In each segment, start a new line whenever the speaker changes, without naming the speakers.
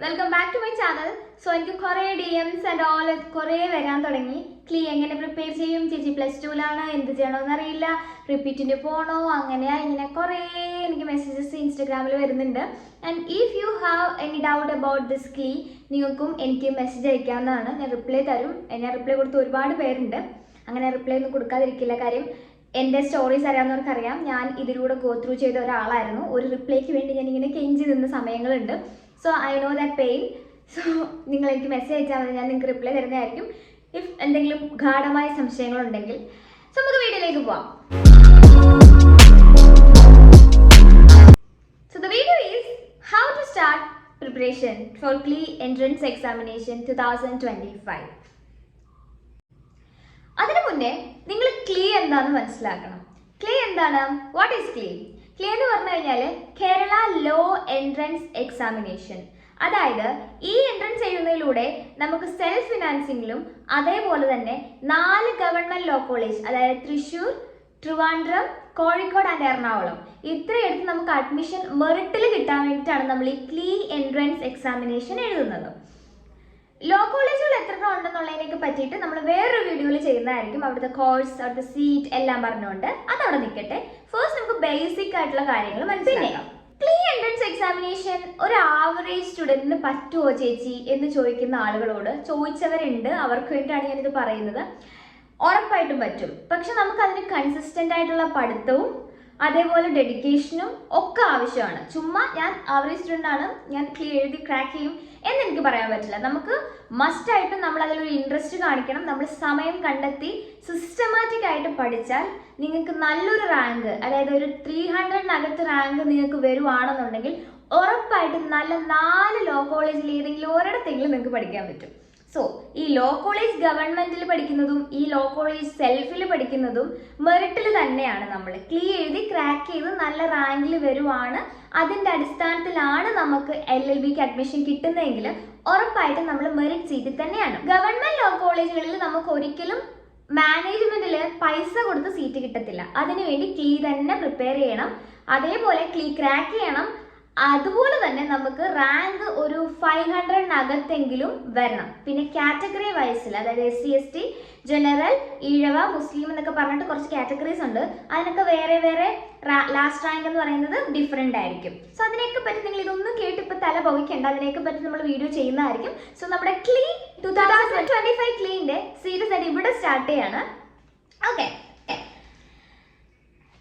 Welcome back to my channel. So എനിക്ക് കുറേ DMs and all കുറേ വരാൻ തുടങ്ങി. ക്ലീ എങ്ങനെ പ്രിപ്പയർ ചെയ്യും, ചേച്ചി +2ലാണ്, എന്ത് ചെയ്യണമെന്ന് അറിയില്ല, റിപ്പീറ്റിന് പോകണോ, അങ്ങനെയാ ഇങ്ങനെ കുറേ എനിക്ക് മെസ്സേജസ് ഇൻസ്റ്റഗ്രാമിൽ വരുന്നുണ്ട്. And if you have any doubt about this KLEE, നിങ്ങൾക്കും എനിക്ക് മെസ്സേജ് അയക്കാവുന്നതാണ്. ഞാൻ റിപ്ലൈ തരും. ഞാൻ റിപ്ലൈ കൊടുത്ത ഒരുപാട് പേരുണ്ട്. അങ്ങനെ റിപ്ലൈ ഒന്നും കൊടുക്കാതിരിക്കില്ല. കാര്യം എൻ്റെ സ്റ്റോറീസ് അറിയാവുന്നവർക്കറിയാം, ഞാൻ ഇതിലൂടെ ഗോ ത്രൂ ചെയ്ത ഒരാളായിരുന്നു. ഒരു റിപ്ലൈക്ക് വേണ്ടി ഞാൻ ഇങ്ങനെ കെഞ്ചി നിന്ന സമയങ്ങളുണ്ട്. So I know that pain. So നിങ്ങൾ എനിക്ക് മെസ്സേജ് അയച്ചാൽ മതി, ഞാൻ നിങ്ങൾക്ക് റിപ്ലൈ തരുന്നതായിരിക്കും ഇഫ് എന്തെങ്കിലും ഗാഢമായ സംശയങ്ങളുണ്ടെങ്കിൽ. സോ നമുക്ക് വീഡിയോയിലേക്ക് പോവാം. So the video is how to start preparation for KLEE entrance examination 2025. അതിനു മുന്നേ നിങ്ങൾ ക്ലീ എന്താണെന്ന് മനസ്സിലാക്കണം. ക്ലീ എന്താണ്? വാട്ട് ഈസ് ക്ലീ? ക്ലീ എന്ന് പറഞ്ഞു കഴിഞ്ഞാൽ കേരള ലോ എൻട്രൻസ് എക്സാമിനേഷൻ. അതായത് ഈ എൻട്രൻസ് എഴുതുന്നതിലൂടെ നമുക്ക് സെൽഫ് ഫിനാൻസിങ്ങിലും അതേപോലെ തന്നെ 4 ഗവൺമെന്റ് ലോ കോളേജ്, അതായത് തൃശ്ശൂർ, ട്രിവാൻഡ്രം, കോഴിക്കോട് ആൻഡ് എറണാകുളം, ഇത്രയെടുത്ത് നമുക്ക് അഡ്മിഷൻ മെറിറ്റിൽ കിട്ടാൻ വേണ്ടിയിട്ടാണ് നമ്മൾ ഈ ക്ലീ എൻട്രൻസ് എക്സാമിനേഷൻ എഴുതുന്നത്. ലോ കോളേജുകൾ എത്ര ഉണ്ടെന്നുള്ളതിനൊക്കെ പറ്റിയിട്ട് നമ്മൾ വേറൊരു വീഡിയോയിൽ ചെയ്യുന്നതായിരിക്കും. അവിടുത്തെ കോഴ്സ്, അവിടുത്തെ സീറ്റ് എല്ലാം പറഞ്ഞുകൊണ്ട് അതവിടെ നിൽക്കട്ടെ. ഫസ്റ്റ് നമുക്ക് ബേസിക് ആയിട്ടുള്ള കാര്യങ്ങൾ മനസ്സിലാക്കാം. ക്ലീ എൻട്രൻസ് എക്സാമിനേഷൻ ഒരു ആവറേജ് സ്റ്റുഡൻറ്റിന് പറ്റുമോ ചേച്ചി എന്ന് ചോദിക്കുന്ന ആളുകളോട്, ചോദിച്ചവരുണ്ട്, അവർക്ക് വേണ്ടിയിട്ടാണ് ഞാനിത് പറയുന്നത്. ഉറപ്പായിട്ടും പറ്റും. പക്ഷെ നമുക്ക് അതിന് കൺസിസ്റ്റൻ്റ് ആയിട്ടുള്ള പഠിത്തവും അതേപോലെ ഡെഡിക്കേഷനും ഒക്കെ ആവശ്യമാണ്. ചുമ്മാ ഞാൻ ആവറേജ് സ്റ്റുഡൻ്റ് ആണ്, ഞാൻ ക്ലീ എഴുതി ക്രാക്ക് ചെയ്യും എന്നെനിക്ക് പറയാൻ പറ്റില്ല. നമുക്ക് മസ്റ്റായിട്ടും നമ്മൾ അതിലൊരു ഇൻട്രസ്റ്റ് കാണിക്കണം. നമ്മൾ സമയം സിസ്റ്റമാറ്റിക് ആയിട്ട് പഠിച്ചാൽ നിങ്ങൾക്ക് നല്ലൊരു റാങ്ക്, അതായത് ഒരു 300-നകത്ത് റാങ്ക് നിങ്ങൾക്ക് വരുവാണെന്നുണ്ടെങ്കിൽ ഉറപ്പായിട്ടും നല്ല 4 ലോ കോളേജിൽ ഏതെങ്കിലും ഒരിടത്തെങ്കിലും നിങ്ങൾക്ക് പഠിക്കാൻ പറ്റും. സോ ഈ ലോ കോളേജ് ഗവൺമെന്റിൽ പഠിക്കുന്നതും ഈ ലോ കോളേജ് സെൽഫിൽ പഠിക്കുന്നതും മെറിറ്റിൽ തന്നെയാണ്. നമ്മൾ ക്ലീ എഴുതി ക്രാക്ക് ചെയ്ത് നല്ല റാങ്കിൽ വരുവാണ്, അതിൻ്റെ അടിസ്ഥാനത്തിലാണ് നമുക്ക് LLBക്ക് അഡ്മിഷൻ കിട്ടുന്നതെങ്കിൽ ഉറപ്പായിട്ടും നമ്മൾ മെറിറ്റ് സീറ്റിൽ തന്നെയാണ്. ഗവൺമെന്റ് ലോ കോളേജുകളിൽ നമുക്ക് ഒരിക്കലും മാനേജ്മെന്റിൽ പൈസ കൊടുത്ത് സീറ്റ് കിട്ടത്തില്ല. അതിനുവേണ്ടി ക്ലീ തന്നെ പ്രിപ്പയർ ചെയ്യണം, അതേപോലെ ക്ലീ ക്രാക്ക് ചെയ്യണം. അതുപോലെ തന്നെ നമുക്ക് റാങ്ക് ഒരു 500-നകത്തെങ്കിലും വരണം. പിന്നെ കാറ്റഗറി വൈസിൽ, അതായത് SC ST, ജനറൽ, ഈഴവ, മുസ്ലിം എന്നൊക്കെ പറഞ്ഞിട്ട് കുറച്ച് കാറ്റഗറീസ് ഉണ്ട്. അതിനൊക്കെ വേറെ വേറെ ലാസ്റ്റ് റാങ്ക് എന്ന് പറയുന്നത് ഡിഫറെൻ്റ് ആയിരിക്കും. സോ അതിനെയൊക്കെ പറ്റി നിങ്ങൾ ഇതൊന്നും കേട്ട് ഇപ്പോൾ തല പുകയ്ക്കേണ്ട, അതിനെയൊക്കെ പറ്റി നമ്മൾ വീഡിയോ ചെയ്യുന്നതായിരിക്കും. സോ നമ്മുടെ ക്ലീ 2025 ക്ലീൻ്റെ സീരീസ് ആയിട്ട് ഇവിടെ സ്റ്റാർട്ട് ചെയ്യാണ്. ഓക്കെ,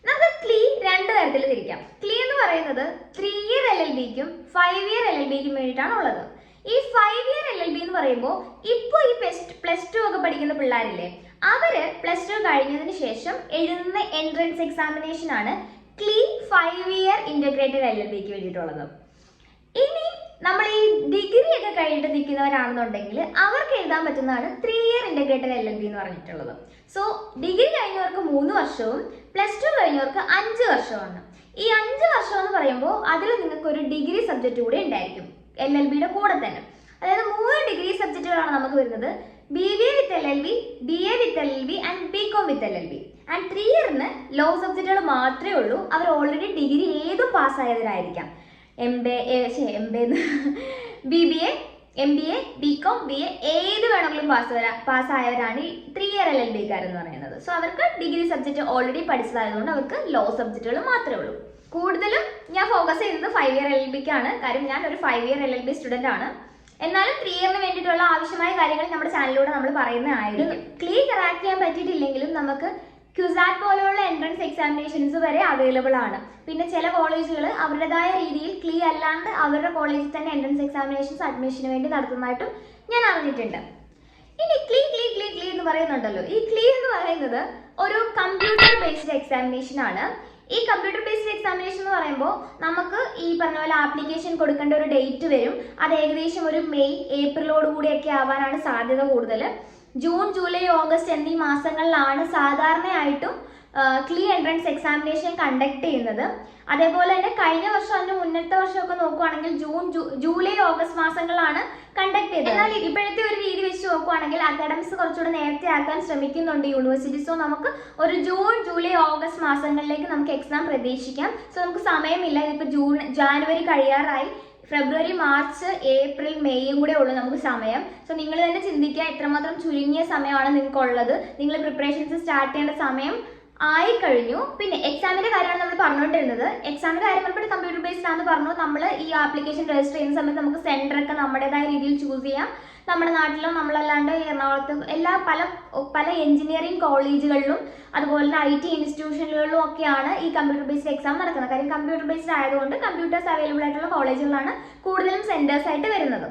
നമുക്ക് ക്ലീ 2 തരത്തിൽ തിരിക്കാം. ക്ലീ എന്ന് പറയുന്നത് 3 ഇയർ LLBക്കും 5 ഇയർ LLBക്കും വേണ്ടിയിട്ടാണ് ഉള്ളത്. ഈ 5 ഇയർ LLB എന്ന് പറയുമ്പോൾ ഇപ്പോൾ ഈ +2 ഒക്കെ പഠിക്കുന്ന പിള്ളേരില്ലേ, അവര് +2 കഴിഞ്ഞതിന് ശേഷം എഴുതുന്ന എൻട്രൻസ് എക്സാമിനേഷൻ ആണ് ക്ലീ 5 ഇയർ ഇന്റഗ്രേറ്റഡ് LLBക്ക് വേണ്ടിയിട്ടുള്ളത്. ഇനി നമ്മൾ ഈ ഡിഗ്രി ഒക്കെ കഴിഞ്ഞിട്ട് നിൽക്കുന്നവരാണെന്നുണ്ടെങ്കിൽ അവർക്ക് എഴുതാൻ പറ്റുന്നതാണ് 3 ഇയർ ഇന്റഗ്രേറ്റഡ് LLB എന്ന് പറഞ്ഞിട്ടുള്ളത്. സോ ഡിഗ്രി കഴിഞ്ഞവർക്ക് 3 വർഷവും +2 കഴിഞ്ഞവർക്ക് 5 വർഷമാണ്. ഈ 5 വർഷം എന്ന് പറയുമ്പോൾ അതിൽ നിങ്ങൾക്ക് ഒരു ഡിഗ്രി സബ്ജക്റ്റ് കൂടെ ഉണ്ടായിരിക്കും LLBയുടെ കൂടെ തന്നെ. അതായത് 3 ഡിഗ്രി സബ്ജക്റ്റുകളാണ് നമുക്ക് വരുന്നത്: BBA with LLB, BA with LLB and BCom with LLB. And 3 ഇയറിന് ലോ സബ്ജക്റ്റുകൾ മാത്രമേ ഉള്ളൂ. അവർ ഓൾറെഡി ഡിഗ്രി ഏതും പാസ്സായവരായിരിക്കാം. BBA, MBA, BCom, BA ഏത് വേണമെങ്കിലും പാസ്സായവരാണ് ഈ 3 ഇയർ LLBക്കാരെന്ന് പറയുന്നത്. സോ അവർക്ക് ഡിഗ്രി സബ്ജക്റ്റ് ഓൾറെഡി പഠിച്ചതായതുകൊണ്ട് അവർക്ക് ലോ സബ്ജക്റ്റുകൾ മാത്രമേ ഉള്ളൂ. കൂടുതലും ഞാൻ ഫോക്കസ് ചെയ്യുന്നത് 5 ഇയർ LLBക്കാണ്. കാര്യം ഞാൻ ഒരു 5 ഇയർ LLB സ്റ്റുഡൻ്റ് ആണ്. എന്നാലും 3 ഇയറിന് വേണ്ടിയിട്ടുള്ള ആവശ്യമായ കാര്യങ്ങൾ നമ്മുടെ ചാനലിലൂടെ നമ്മൾ പറയുന്നതായിരിക്കും. ക്ലീ ക്രാക്ക് ചെയ്യാൻ പറ്റിയിട്ടില്ലെങ്കിലും നമുക്ക് ക്യുസാറ്റ് പോലെയുള്ള എൻട്രൻസ് എക്സാമിനേഷൻസ് വരെ അവൈലബിൾ ആണ്. പിന്നെ ചില കോളേജുകൾ അവരുടേതായ രീതിയിൽ ക്ലീ അല്ലാണ്ട് അവരുടെ കോളേജിൽ തന്നെ എൻട്രൻസ് എക്സാമിനേഷൻസ് അഡ്മിഷന് വേണ്ടി നടത്തുന്നതായിട്ടും ഞാൻ അറിഞ്ഞിട്ടുണ്ട്. ഇനി ക്ലീ ക്ലീ ക്ലീ ക്ലീ എന്ന് പറയുന്നുണ്ടല്ലോ, ഈ ക്ലീ എന്ന് പറയുന്നത് ഒരു കമ്പ്യൂട്ടർ ബേസ്ഡ് എക്സാമിനേഷൻ ആണ്. ഈ കമ്പ്യൂട്ടർ ബേസ്ഡ് എക്സാമിനേഷൻ എന്ന് പറയുമ്പോൾ നമുക്ക് ഈ പറഞ്ഞ പോലെ ആപ്ലിക്കേഷൻ കൊടുക്കേണ്ട ഒരു ഡേറ്റ് വരും. അത് ഏകദേശം ഒരു മെയ് ഏപ്രിലോട് കൂടിയൊക്കെ ആവാനാണ് സാധ്യത കൂടുതൽ. ജൂൺ, ജൂലൈ, ഓഗസ്റ്റ് എന്നീ മാസങ്ങളിലാണ് സാധാരണയായിട്ടും ക്ലീ എൻട്രൻസ് എക്സാമിനേഷൻ കണ്ടക്ട് ചെയ്യുന്നത്. അതേപോലെ തന്നെ കഴിഞ്ഞ വർഷം, അതിന് മുന്നത്തെ വർഷമൊക്കെ നോക്കുവാണെങ്കിൽ ജൂലൈ, ഓഗസ്റ്റ് മാസങ്ങളിലാണ് കണ്ടക്ട് ചെയ്തത്. എന്നാൽ ഇപ്പോഴത്തെ ഒരു രീതി വെച്ച് നോക്കുവാണെങ്കിൽ അക്കാഡമിക്സ് കുറച്ചുകൂടെ നേരത്തെ ആക്കാൻ ശ്രമിക്കുന്നുണ്ട് യൂണിവേഴ്സിറ്റി. സോ നമുക്ക് ഒരു ജൂൺ, ജൂലൈ, ഓഗസ്റ്റ് മാസങ്ങളിലേക്ക് നമുക്ക് എക്സാം പ്രതീക്ഷിക്കാം. സോ നമുക്ക് സമയമില്ല. ഇതിപ്പോൾ ജാനുവരി കഴിയാറായി, ഫെബ്രുവരി, മാർച്ച്, ഏപ്രിൽ, മെയ്യും കൂടെ ഉള്ളൂ നമുക്ക് സമയം. സോ നിങ്ങൾ തന്നെ ചിന്തിക്കുക എത്രമാത്രം ചുരുങ്ങിയ സമയമാണ് നിങ്ങൾക്കുള്ളത്. നിങ്ങൾ പ്രിപ്പറേഷൻസ് സ്റ്റാർട്ട് ചെയ്യേണ്ട സമയം ആയി കഴിഞ്ഞു. പിന്നെ എക്സാമിന്റെ കാര്യമാണ് നമ്മൾ പറഞ്ഞുകൊണ്ടിരുന്നത്. എക്സാമിന്റെ കാര്യം പറഞ്ഞപ്പോൾ കമ്പ്യൂട്ടർ ബേസ്ഡ് ആണെന്ന് പറഞ്ഞു. നമ്മൾ ഈ ആപ്ലിക്കേഷൻ രജിസ്റ്റർ ചെയ്യുന്ന സമയത്ത് നമുക്ക് സെന്റർ ഒക്കെ നമ്മുടേതായ രീതിയിൽ ചൂസ് ചെയ്യാം. നമ്മുടെ നാട്ടിലോ നമ്മളല്ലാണ്ട് എറണാകുളത്തും പല എഞ്ചിനീയറിംഗ് കോളേജുകളിലും അതുപോലെ തന്നെ IT ഇൻസ്റ്റിറ്റ്യൂഷനുകളിലും ഒക്കെയാണ് ഈ കമ്പ്യൂട്ടർ ബേസ്ഡ് എക്സാം നടക്കുന്നത്. കാര്യം കമ്പ്യൂട്ടർ ബേസ്ഡ് ആയതുകൊണ്ട് കമ്പ്യൂട്ടേഴ്സ് അവൈലബിൾ ആയിട്ടുള്ള കോളേജുകളാണ് കൂടുതലും സെന്റേഴ്സ് ആയിട്ട് വരുന്നത്.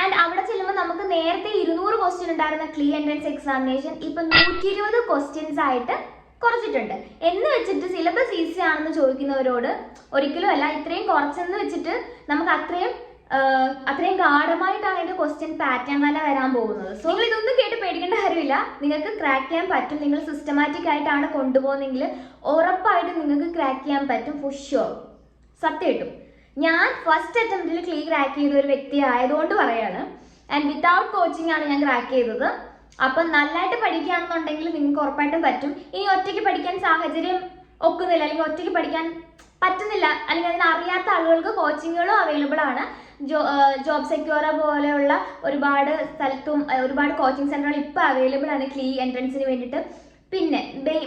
ആൻഡ് അവിടെ ചെല്ലുമ്പോൾ നമുക്ക് നേരത്തെ 200 ക്വസ്റ്റ്യൻ ഉണ്ടായിരുന്ന ക്ലീ എൻട്രൻസ് എക്സാമിനേഷൻ ഇപ്പം 120 ക്വസ്റ്റ്യൻസ് ആയിട്ട് കുറച്ചിട്ടുണ്ട്. എന്ന് വെച്ചിട്ട് സിലബസ് ഈസി ആണെന്ന് ചോദിക്കുന്നവരോട് ഒരിക്കലും അല്ല, ഇത്രയും കുറച്ചെന്ന് വെച്ചിട്ട് നമുക്ക് അത്രയും ഗാഢമായിട്ടാണ് അതിന്റെ ക്വസ്റ്റ്യൻ പാറ്റേൺ തന്നെ വരാൻ പോകുന്നത്. സോ നിങ്ങൾ ഇതൊന്നും കേട്ട് പേടിക്കേണ്ട കാര്യമില്ല. നിങ്ങൾക്ക് ക്രാക്ക് ചെയ്യാൻ പറ്റും. നിങ്ങൾ സിസ്റ്റമാറ്റിക് ആയിട്ടാണ് കൊണ്ടുപോകുന്നെങ്കിൽ ഉറപ്പായിട്ടും നിങ്ങൾക്ക് ക്രാക്ക് ചെയ്യാൻ പറ്റും. ഫോർ ഷുവർ, സത്യമായിട്ടും. ഞാൻ ഫസ്റ്റ് അറ്റംപ്റ്റിൽ ക്ലീ ക്രാക്ക് ചെയ്ത ഒരു വ്യക്തി ആയതുകൊണ്ട് പറയാണ്. ആൻഡ് വിത്തൗട്ട് കോച്ചിങ് ആണ് ഞാൻ ക്രാക്ക് ചെയ്തത്. അപ്പം നല്ലതായിട്ട് പഠിക്കുകയാണെന്നുണ്ടെങ്കിൽ നിങ്ങൾക്ക് ഉറപ്പായിട്ടും പറ്റും. ഇനി ഒറ്റയ്ക്ക് പഠിക്കാൻ സാഹചര്യം ഒക്കുന്നില്ല, അല്ലെങ്കിൽ ഒറ്റയ്ക്ക് പഠിക്കാൻ പറ്റുന്നില്ല, അല്ലെങ്കിൽ അതിനറിയാത്ത ആളുകൾക്ക് കോച്ചിങ്ങുകളും അവൈലബിൾ ആണ്. ജോബ് സെക്യൂർ പോലെയുള്ള ഒരുപാട് സ്ഥലത്തും ഒരുപാട് കോച്ചിങ് സെന്ററുകൾ ഇപ്പോൾ അവൈലബിൾ ആണ് ക്ലീ എൻട്രൻസിന് വേണ്ടിയിട്ട്. പിന്നെ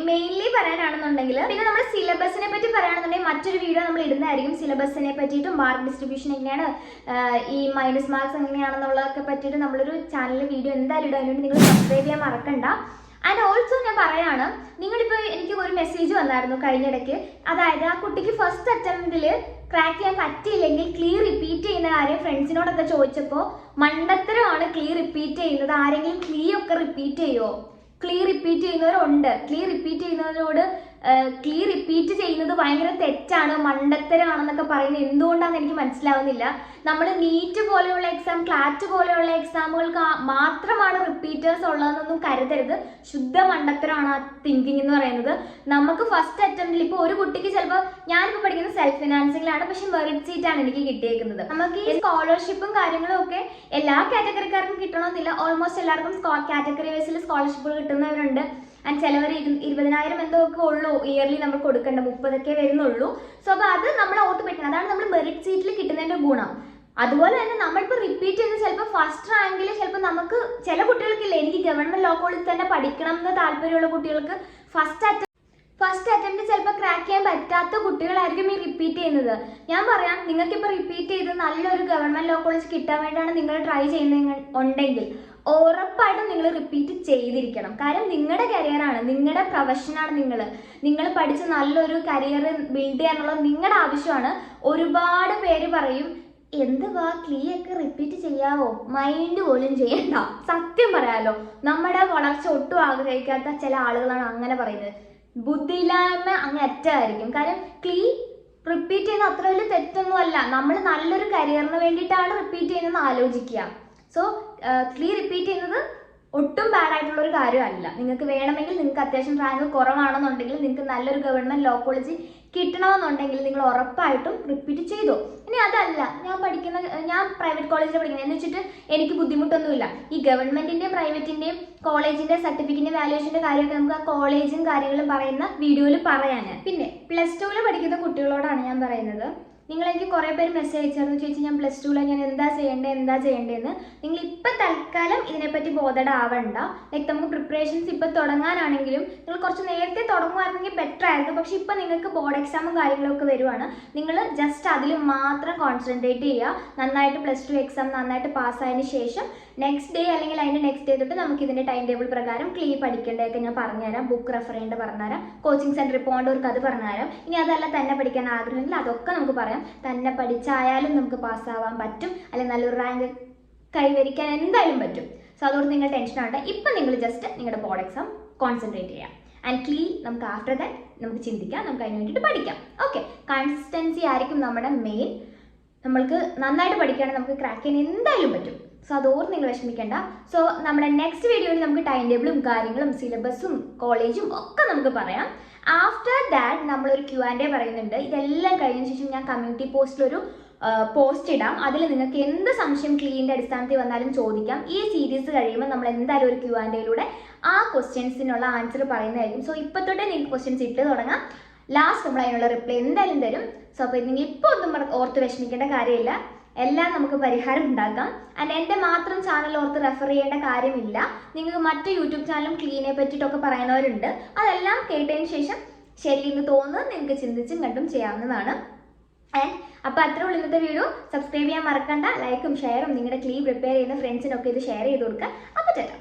മെയിൻലി പറയാനാണെന്നുണ്ടെങ്കിൽ പിന്നെ നമ്മുടെ സിലബസിനെ പറ്റി പറയുകയാണെന്നുണ്ടെങ്കിൽ മറ്റൊരു വീഡിയോ നമ്മൾ ഇടുന്നതായിരിക്കും. സിലബസിനെ പറ്റിയിട്ടും മാർക്ക് ഡിസ്ട്രിബ്യൂഷൻ എങ്ങനെയാണ്, ഈ മൈനസ് മാർക്സ് എങ്ങനെയാണെന്നുള്ളതൊക്കെ പറ്റിയിട്ട് നമ്മളൊരു ചാനലിൽ വീഡിയോ എന്തായാലും ഇടും. അതിനുവേണ്ടി നിങ്ങൾ സബ്സ്ക്രൈബ് ചെയ്യാൻ മറക്കണ്ട. ആൻഡ് ഓൾസോ ഞാൻ പറയാണ്, നിങ്ങളിപ്പോൾ എനിക്ക് ഒരു മെസ്സേജ് വന്നായിരുന്നു കഴിഞ്ഞിടയ്ക്ക്. അതായത് ആ കുട്ടിക്ക് ഫസ്റ്റ് അറ്റംപ്റ്റിൽ ക്രാക്ക് ചെയ്യാൻ പറ്റിയില്ലെങ്കിൽ ക്ലീ റിപ്പീറ്റ് ചെയ്യുന്ന കാര്യം ഫ്രണ്ട്സിനോടൊക്കെ ചോദിച്ചപ്പോൾ മണ്ടത്തരമാണ് ക്ലീ റിപ്പീറ്റ് ചെയ്യുന്നത്. ആരെങ്കിലും ക്ലീ ഒക്കെ റിപ്പീറ്റ് ചെയ്യുമോ? ക്ലീ റിപ്പീറ്റ് ചെയ്യുന്നവരുണ്ട്. ക്ലീ റിപ്പീറ്റ് ചെയ്യുന്നത് ഭയങ്കര തെറ്റാണ്, മണ്ടത്തരമാണെന്നൊക്കെ പറയുന്നത് എന്തുകൊണ്ടാണെന്ന് എനിക്ക് മനസ്സിലാവുന്നില്ല. നമ്മൾ നീറ്റ് പോലെയുള്ള എക്സാം, ക്ലാറ്റ് പോലെയുള്ള എക്സാമുകൾക്ക് മാത്രമാണ് റിപ്പീറ്റേഴ്സ് ഉള്ളതെന്നൊന്നും കരുതരുത്. ശുദ്ധ മണ്ടത്തരമാണ് ആ തിങ്കിങ് എന്ന് പറയുന്നത്. നമുക്ക് ഫസ്റ്റ് അറ്റംപ്റ്റിൽ ഇപ്പോൾ ഒരു കുട്ടിക്ക് ചിലപ്പോൾ ഞാനിപ്പോൾ പഠിക്കുന്നത് സെൽഫ് ഫിനാൻസിങ്ങിലാണ്, പക്ഷെ മെറിറ്റ് സീറ്റാണ് എനിക്ക് കിട്ടിയേക്കുന്നത്. നമുക്ക് ഈ സ്കോളർഷിപ്പും കാര്യങ്ങളും ഒക്കെ എല്ലാ കാറ്റഗറിക്കാർക്കും കിട്ടണമെന്നില്ല. ഓൾമോസ്റ്റ് എല്ലാവർക്കും കാറ്റഗറി വൈസിൽ സ്കോളർഷിപ്പുകൾ കിട്ടുന്നവരുണ്ട്. ആൻഡ് ചിലവർ 20,000 എന്തോ ഒക്കെ ഉള്ളൂ ഇയർലി നമ്മൾ കൊടുക്കേണ്ട, 30 വരുന്നുള്ളൂ. സോ അപ്പോൾ അത് നമ്മൾ ഓർത്ത് പറ്റണം. അതാണ് നമ്മൾ മെറിറ്റ് സീറ്റിൽ കിട്ടുന്നതിൻ്റെ ഗുണം. അതുപോലെ തന്നെ നമ്മളിപ്പോൾ റിപ്പീറ്റ് ചെയ്ത് ചിലപ്പോൾ ഫസ്റ്റ് റാങ്കിൽ ചിലപ്പോൾ നമുക്ക് ചില കുട്ടികൾക്കില്ല, എനിക്ക് ഗവൺമെന്റ് ലോ കോളേജിൽ തന്നെ പഠിക്കണം എന്ന് താല്പര്യമുള്ള കുട്ടികൾക്ക് ഫസ്റ്റ് അറ്റംപ്റ്റ് ചിലപ്പോൾ ക്രാക്ക് ചെയ്യാൻ പറ്റാത്ത കുട്ടികളായിരിക്കും ഈ റിപ്പീറ്റ് ചെയ്യുന്നത്. ഞാൻ പറയാം, നിങ്ങൾക്കിപ്പോൾ റിപ്പീറ്റ് ചെയ്ത് നല്ലൊരു ഗവൺമെന്റ് ലോ കോളേജ് കിട്ടാൻ വേണ്ടിയാണ് നിങ്ങൾ ട്രൈ ചെയ്യുന്നുണ്ടെങ്കിൽ ഉറപ്പായിട്ടും നിങ്ങൾ റിപ്പീറ്റ് ചെയ്തിരിക്കണം. കാര്യം നിങ്ങളുടെ കരിയറാണ്, നിങ്ങളുടെ പ്രൊഫഷനാണ്. നിങ്ങൾ പഠിച്ച് നല്ലൊരു കരിയർ ബിൽഡ് ചെയ്യാനുള്ളത് നിങ്ങളുടെ ആവശ്യമാണ്. ഒരുപാട് പേര് പറയും, എന്തുവാ ക്ലീ ഒക്കെ റിപ്പീറ്റ് ചെയ്യാവോ, മൈൻഡ് പോലും ചെയ്യണ്ട. സത്യം പറയാലോ, നമ്മുടെ വളർച്ച ഒട്ടും ആഗ്രഹിക്കാത്ത ചില ആളുകളാണ് അങ്ങനെ പറയുന്നത്. ബുദ്ധിയില്ലായ്മ അങ്ങ് അറ്റായിരിക്കും. കാര്യം ക്ലീ റിപ്പീറ്റ് ചെയ്യുന്ന അത്ര വലിയ തെറ്റൊന്നുമല്ല. നമ്മൾ നല്ലൊരു കരിയറിന് വേണ്ടിയിട്ടാണ് റിപ്പീറ്റ് ചെയ്യുന്നതെന്ന് ആലോചിക്കുക. സോ ക്ലീ റിപ്പീറ്റ് ചെയ്യുന്നത് ഒട്ടും ബാഡ് ആയിട്ടുള്ള ഒരു കാര്യമല്ല. നിങ്ങൾക്ക് വേണമെങ്കിൽ, നിങ്ങൾക്ക് അത്യാവശ്യം റാങ്ക് കുറവാണെന്നുണ്ടെങ്കിൽ, നിങ്ങൾക്ക് നല്ലൊരു ഗവൺമെന്റ് ലോ കോളേജ് കിട്ടണമെന്നുണ്ടെങ്കിൽ നിങ്ങൾ ഉറപ്പായിട്ടും റിപ്പീറ്റ് ചെയ്തോ. ഇനി അതല്ല, ഞാൻ പ്രൈവറ്റ് കോളേജിൽ പഠിക്കുന്നത് എന്ന് വെച്ചിട്ട് എനിക്ക് ബുദ്ധിമുട്ടൊന്നുമില്ല. ഈ ഗവൺമെന്റിന്റെയും പ്രൈവറ്റിന്റെയും കോളേജിന്റെ സർട്ടിഫിക്കറ്റിന്റെ വാല്യൂഷന്റെ കാര്യമൊക്കെ നമുക്ക് ആ കോളേജും കാര്യങ്ങളും പറയുന്ന വീഡിയോയിൽ പറയാൻ. പിന്നെ +2 പഠിക്കുന്ന കുട്ടികളോടാണ് ഞാൻ പറയുന്നത്, എനിക്ക് കുറേ പേര് മെസ്സേജ് അയച്ചായിരുന്നു, ചേച്ചി ഞാൻ +2 ഞാൻ എന്താ ചെയ്യേണ്ടതെന്ന്. നിങ്ങൾ ഇപ്പം തൽക്കാലം ഇതിനെപ്പറ്റി ബോധേഡാവണ്ട. ലൈക്ക് നമുക്ക് പ്രിപ്പറേഷൻസ് ഇപ്പം തുടങ്ങാനാണെങ്കിലും നിങ്ങൾ കുറച്ച് നേരത്തെ തുടങ്ങുമായിരുന്നെങ്കിൽ ബെറ്റർ ആയിരുന്നു. പക്ഷെ ഇപ്പം നിങ്ങൾക്ക് ബോർഡ് എക്സാമും കാര്യങ്ങളൊക്കെ വരുവാണ്. നിങ്ങൾ ജസ്റ്റ് അതിൽ മാത്രം കോൺസെൻട്രേറ്റ് ചെയ്യുക. നന്നായിട്ട് +2 എക്സാം നന്നായിട്ട് പാസ്സായതിന് ശേഷം നെക്സ്റ്റ് ഡേ അല്ലെങ്കിൽ അതിൻ്റെ നെക്സ്റ്റ് ഡേ തൊട്ട് നമുക്ക് ഇതിൻ്റെ ടൈം ടേബിൾ പ്രകാരം ക്ലീ പഠിക്കേണ്ടതൊക്കെ ഞാൻ പറഞ്ഞുതരാം. ബുക്ക് റെഫർ ചെയ്യേണ്ട പറഞ്ഞുതരാം. കോച്ചിങ് സെൻറ്ററിൽ പോകേണ്ടവർക്ക് അത് പറഞ്ഞുതരാം. ഇനി അതല്ല തന്നെ പഠിക്കാൻ ആഗ്രഹമെങ്കിൽ അതൊക്കെ നമുക്ക് പറയാം. തന്നെ പഠിച്ചായാലും നമുക്ക് പാസ്സാവാൻ പറ്റും, അല്ലെങ്കിൽ നല്ലൊരു റാങ്ക് കൈവരിക്കാൻ എന്തായാലും പറ്റും. സോ അതുകൊണ്ട് നിങ്ങൾ ടെൻഷൻ ആവണ്ട. ഇപ്പം നിങ്ങൾ ജസ്റ്റ് നിങ്ങളുടെ ബോർഡ് എക്സാം കോൺസെൻട്രേറ്റ് ചെയ്യാം. ആൻഡ് ക്ലീ നമുക്ക് ആഫ്റ്റർ ദാറ്റ് നമുക്ക് ചിന്തിക്കാം, നമുക്ക് അതിന് വേണ്ടിയിട്ട് പഠിക്കാം. ഓക്കെ, കൺസിസ്റ്റൻസി ആയിരിക്കും നമ്മുടെ മെയിൻ. നമ്മൾക്ക് നന്നായിട്ട് പഠിക്കുകയാണെങ്കിൽ നമുക്ക് ക്രാക്ക് ചെയ്യാൻ എന്തായാലും പറ്റും. സോ അതോർത്ത് നിങ്ങൾ വിഷമിക്കേണ്ട. സോ നമ്മുടെ നെക്സ്റ്റ് വീഡിയോയിൽ നമുക്ക് ടൈം ടേബിളും കാര്യങ്ങളും സിലബസും കോളേജും ഒക്കെ നമുക്ക് പറയാം. ആഫ്റ്റർ ദാറ്റ് നമ്മളൊരു Q&A പറയുന്നുണ്ട്. ഇതെല്ലാം കഴിഞ്ഞ ശേഷം ഞാൻ കമ്മ്യൂണിറ്റി പോസ്റ്റിലൊരു പോസ്റ്റ് ഇടാം. അതിൽ നിങ്ങൾക്ക് എന്ത് സംശയം ക്ലീൻ്റെ അടിസ്ഥാനത്തിൽ വന്നാലും ചോദിക്കാം. ഈ സീരീസ് കഴിയുമ്പോൾ നമ്മൾ എന്തായാലും ഒരു Q&Aയിലൂടെ ആ ക്വസ്റ്റ്യൻസിനുള്ള ആൻസർ പറയുന്നതായിരിക്കും. സോ ഇപ്പോൾ തൊട്ടേ നിങ്ങൾക്ക് ക്വസ്റ്റ്യൻസ് ഇട്ട് തുടങ്ങാം. ലാസ്റ്റ് നമ്മൾ അതിനുള്ള റിപ്ലൈ എന്തായാലും തരും. സോ അപ്പോൾ നിങ്ങൾ ഇപ്പോൾ ഒന്നും ഓർത്ത് വിഷമിക്കേണ്ട കാര്യമില്ല. എല്ലാം നമുക്ക് പരിഹാരം ഉണ്ടാക്കാം. ആൻഡ് എൻ്റെ മാത്രം ചാനൽ ഓർത്ത് റെഫർ ചെയ്യേണ്ട കാര്യമില്ല. നിങ്ങൾക്ക് മറ്റ് യൂട്യൂബ് ചാനലും ക്ലീനെ പറ്റിയിട്ടൊക്കെ പറയുന്നവരുണ്ട്. അതെല്ലാം കേട്ടതിന് ശേഷം ശരിയെന്ന് തോന്നുന്നത് നിങ്ങൾക്ക് ചിന്തിച്ചും കണ്ടും ചെയ്യാവുന്നതാണ്. ആൻഡ് അപ്പോൾ അത്രേ ഉള്ളൂ ഇന്നത്തെ വീഡിയോ. സബ്സ്ക്രൈബ് ചെയ്യാൻ മറക്കണ്ട. ലൈക്കും ഷെയറും നിങ്ങളുടെ ക്ലീ പ്രിപ്പയർ ചെയ്യുന്ന ഫ്രണ്ട്സിനൊക്കെ ഇത് ഷെയർ ചെയ്ത് കൊടുക്കുക. അപ്പോൾ ചേട്ടാ.